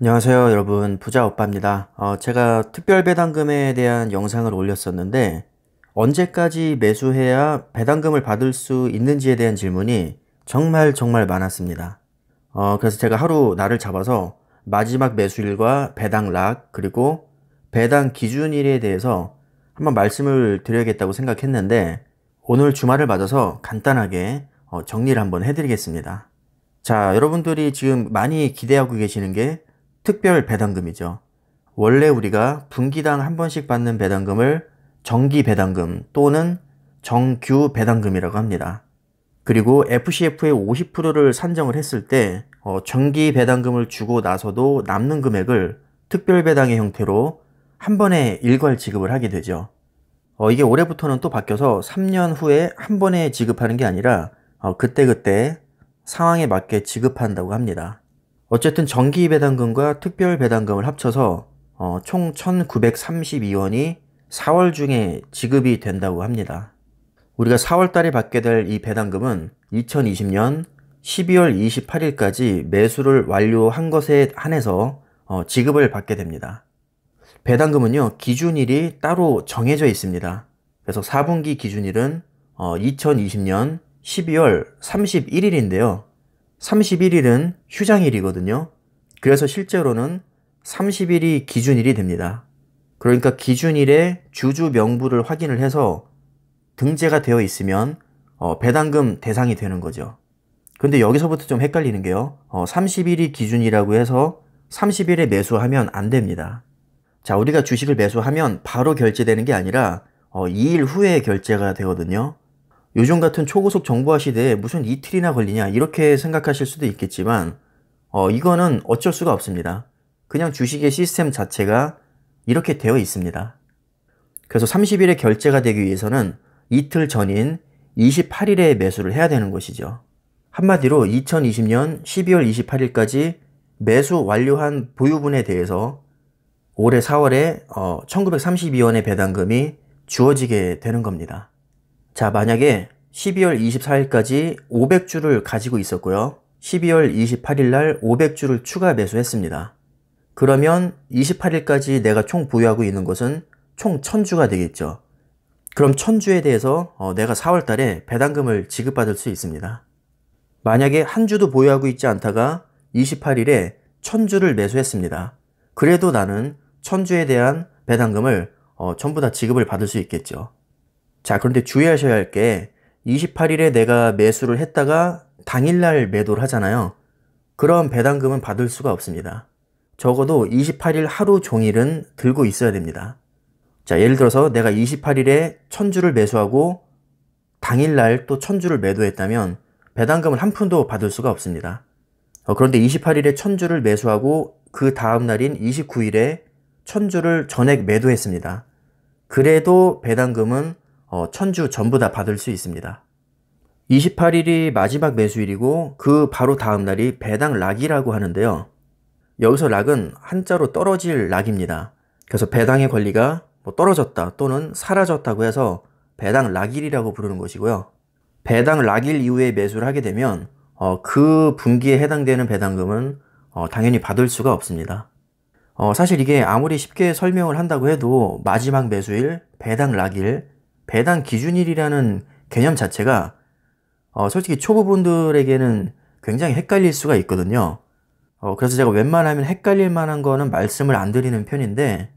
안녕하세요 여러분, 부자오빠입니다. 제가 특별 배당금에 대한 영상을 올렸었는데 언제까지 매수해야 배당금을 받을 수 있는지에 대한 질문이 정말 많았습니다. 그래서 제가 하루 날을 잡아서 마지막 매수일과 배당 락 그리고 배당 기준일에 대해서 한번 말씀을 드려야겠다고 생각했는데 오늘 주말을 맞아서 간단하게 정리를 한번 해드리겠습니다. 자, 여러분들이 지금 많이 기대하고 계시는 게 특별 배당금이죠. 원래 우리가 분기당 한 번씩 받는 배당금을 정기 배당금 또는 정규 배당금이라고 합니다. 그리고 FCF의 50%를 산정을 했을 때 정기 배당금을 주고 나서도 남는 금액을 특별 배당의 형태로 한 번에 일괄 지급을 하게 되죠. 이게 올해부터는 또 바뀌어서 3년 후에 한 번에 지급하는 게 아니라 그때그때 상황에 맞게 지급한다고 합니다. 어쨌든 정기 배당금과 특별 배당금을 합쳐서 총 1932원이 4월 중에 지급이 된다고 합니다. 우리가 4월 달에 받게 될 이 배당금은 2020년 12월 28일까지 매수를 완료한 것에 한해서 지급을 받게 됩니다. 배당금은요, 기준일이 따로 정해져 있습니다. 그래서 4분기 기준일은 2020년 12월 31일인데요. 31일은 휴장일이거든요. 그래서 실제로는 30일이 기준일이 됩니다. 그러니까 기준일에 주주 명부를 확인을 해서 등재가 되어 있으면 배당금 대상이 되는 거죠. 근데 여기서부터 좀 헷갈리는 게요. 30일이 기준이라고 해서 30일에 매수하면 안 됩니다. 자, 우리가 주식을 매수하면 바로 결제되는 게 아니라 2일 후에 결제가 되거든요. 요즘 같은 초고속 정보화 시대에 무슨 이틀이나 걸리냐 이렇게 생각하실 수도 있겠지만 이거는 어쩔 수가 없습니다. 그냥 주식의 시스템 자체가 이렇게 되어 있습니다. 그래서 30일에 결제가 되기 위해서는 이틀 전인 28일에 매수를 해야 되는 것이죠. 한마디로 2020년 12월 28일까지 매수 완료한 보유분에 대해서 올해 4월에 1932원의 배당금이 주어지게 되는 겁니다. 자, 만약에 12월 24일까지 500주를 가지고 있었고요. 12월 28일 날 500주를 추가 매수했습니다. 그러면 28일까지 내가 총 보유하고 있는 것은 총 1000주가 되겠죠. 그럼 1000주에 대해서 내가 4월 달에 배당금을 지급받을 수 있습니다. 만약에 한 주도 보유하고 있지 않다가 28일에 1000주를 매수했습니다. 그래도 나는 1000주에 대한 배당금을 전부 다 지급을 받을 수 있겠죠. 자, 그런데 주의하셔야 할 게 28일에 내가 매수를 했다가 당일날 매도를 하잖아요. 그럼 배당금은 받을 수가 없습니다. 적어도 28일 하루 종일은 들고 있어야 됩니다. 자, 예를 들어서 내가 28일에 1000주를 매수하고 당일날 또 1000주를 매도했다면 배당금을 한 푼도 받을 수가 없습니다. 그런데 28일에 1000주를 매수하고 그 다음 날인 29일에 1000주를 전액 매도했습니다. 그래도 배당금은 1000주 전부 다 받을 수 있습니다. 28일이 마지막 매수일이고 그 바로 다음 날이 배당 락이라고 하는데요. 여기서 락은 한자로 떨어질 락입니다. 그래서 배당의 권리가 떨어졌다 또는 사라졌다고 해서 배당 락일이라고 부르는 것이고요. 배당 락일 이후에 매수를 하게 되면 그 분기에 해당되는 배당금은 당연히 받을 수가 없습니다. 사실 이게 아무리 쉽게 설명을 한다고 해도 마지막 매수일, 배당 락일, 배당 기준일이라는 개념 자체가 솔직히 초보분들에게는 굉장히 헷갈릴 수가 있거든요. 그래서 제가 웬만하면 헷갈릴 만한 거는 말씀을 안 드리는 편인데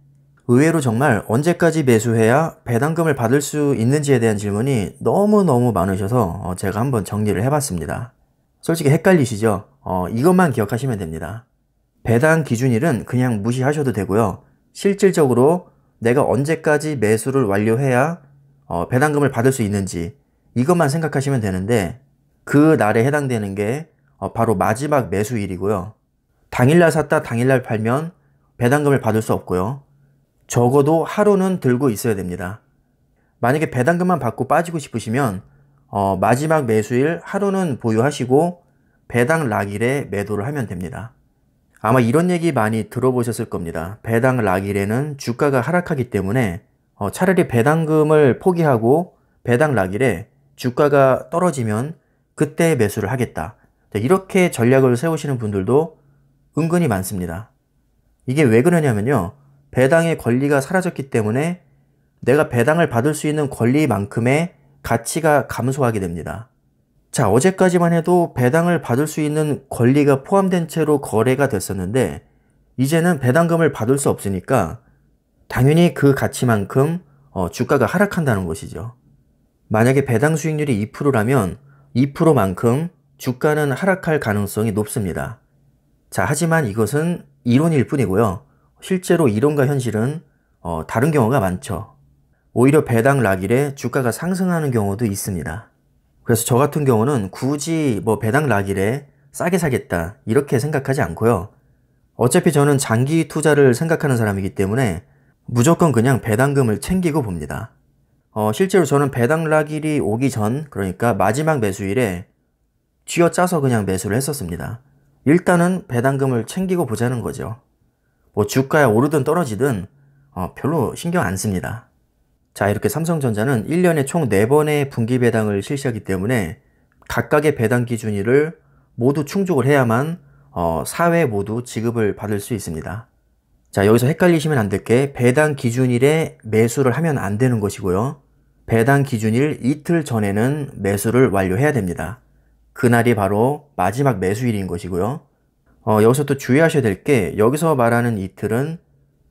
의외로 정말 언제까지 매수해야 배당금을 받을 수 있는지에 대한 질문이 너무너무 많으셔서 제가 한번 정리를 해봤습니다. 솔직히 헷갈리시죠? 이것만 기억하시면 됩니다. 배당 기준일은 그냥 무시하셔도 되고요. 실질적으로 내가 언제까지 매수를 완료해야 배당금을 받을 수 있는지 이것만 생각하시면 되는데 그 날에 해당되는 게 바로 마지막 매수일이고요. 당일날 샀다 당일날 팔면 배당금을 받을 수 없고요. 적어도 하루는 들고 있어야 됩니다. 만약에 배당금만 받고 빠지고 싶으시면 마지막 매수일 하루는 보유하시고 배당 락일에 매도를 하면 됩니다. 아마 이런 얘기 많이 들어보셨을 겁니다. 배당 락일에는 주가가 하락하기 때문에 차라리 배당금을 포기하고 배당 락일에 주가가 떨어지면 그때 매수를 하겠다. 이렇게 전략을 세우시는 분들도 은근히 많습니다. 이게 왜 그러냐면요. 배당의 권리가 사라졌기 때문에 내가 배당을 받을 수 있는 권리만큼의 가치가 감소하게 됩니다. 자, 어제까지만 해도 배당을 받을 수 있는 권리가 포함된 채로 거래가 됐었는데 이제는 배당금을 받을 수 없으니까 당연히 그 가치만큼 주가가 하락한다는 것이죠. 만약에 배당 수익률이 2%라면 2%만큼 주가는 하락할 가능성이 높습니다. 자, 하지만 이것은 이론일 뿐이고요. 실제로 이론과 현실은 다른 경우가 많죠. 오히려 배당 락일에 주가가 상승하는 경우도 있습니다. 그래서 저 같은 경우는 굳이 배당 락일에 싸게 사겠다 이렇게 생각하지 않고요. 어차피 저는 장기 투자를 생각하는 사람이기 때문에 무조건 그냥 배당금을 챙기고 봅니다. 실제로 저는 배당 락일이 오기 전, 그러니까 마지막 매수일에 쥐어짜서 그냥 매수를 했었습니다. 일단은 배당금을 챙기고 보자는 거죠. 주가가 오르든 떨어지든 별로 신경 안 씁니다. 자, 이렇게 삼성전자는 1년에 총 4번의 분기 배당을 실시하기 때문에 각각의 배당 기준일을 모두 충족을 해야만 4회 모두 지급을 받을 수 있습니다. 자, 여기서 헷갈리시면 안 될 게 배당 기준일에 매수를 하면 안 되는 것이고요. 배당 기준일 이틀 전에는 매수를 완료해야 됩니다. 그날이 바로 마지막 매수일인 것이고요. 여기서 또 주의하셔야 될 게 여기서 말하는 이틀은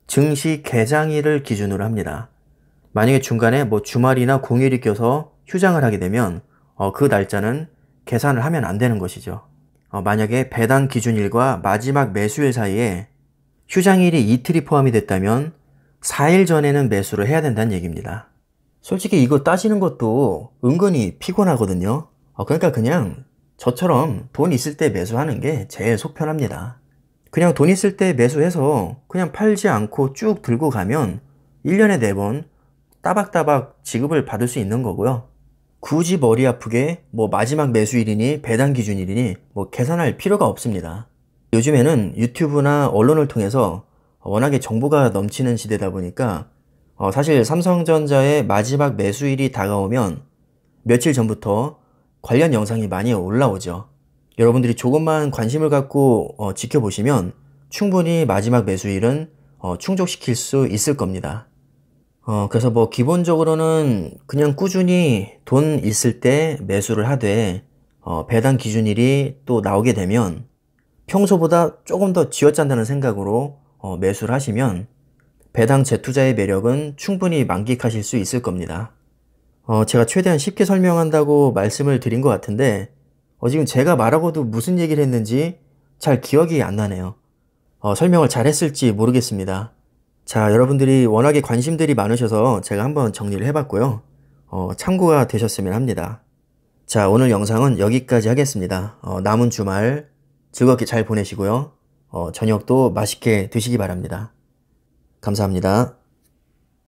증시 개장일을 기준으로 합니다. 만약에 중간에 주말이나 공휴일이 껴서 휴장을 하게 되면 그 날짜는 계산을 하면 안 되는 것이죠. 만약에 배당 기준일과 마지막 매수일 사이에 휴장일이 이틀이 포함이 됐다면 4일 전에는 매수를 해야 된다는 얘기입니다. 솔직히 이거 따지는 것도 은근히 피곤하거든요. 그러니까 그냥 저처럼 돈 있을 때 매수하는 게 제일 속 편합니다. 그냥 돈 있을 때 매수해서 그냥 팔지 않고 쭉 들고 가면 1년에 4번 따박따박 지급을 받을 수 있는 거고요. 굳이 머리 아프게 마지막 매수일이니 배당 기준일이니 계산할 필요가 없습니다. 요즘에는 유튜브나 언론을 통해서 워낙에 정보가 넘치는 시대다 보니까 사실 삼성전자의 마지막 매수일이 다가오면 며칠 전부터 관련 영상이 많이 올라오죠. 여러분들이 조금만 관심을 갖고 지켜보시면 충분히 마지막 매수일은 충족시킬 수 있을 겁니다. 그래서 기본적으로는 그냥 꾸준히 돈 있을 때 매수를 하되 배당 기준일이 또 나오게 되면 평소보다 조금 더 쥐어짠다는 생각으로 매수를 하시면 배당 재투자의 매력은 충분히 만끽하실 수 있을 겁니다. 제가 최대한 쉽게 설명한다고 말씀을 드린 것 같은데 지금 제가 말하고도 무슨 얘기를 했는지 잘 기억이 안 나네요. 설명을 잘 했을지 모르겠습니다. 자, 여러분들이 워낙에 관심들이 많으셔서 제가 한번 정리를 해봤고요. 참고가 되셨으면 합니다. 자, 오늘 영상은 여기까지 하겠습니다. 남은 주말 즐겁게 잘 보내시고요. 저녁도 맛있게 드시기 바랍니다. 감사합니다.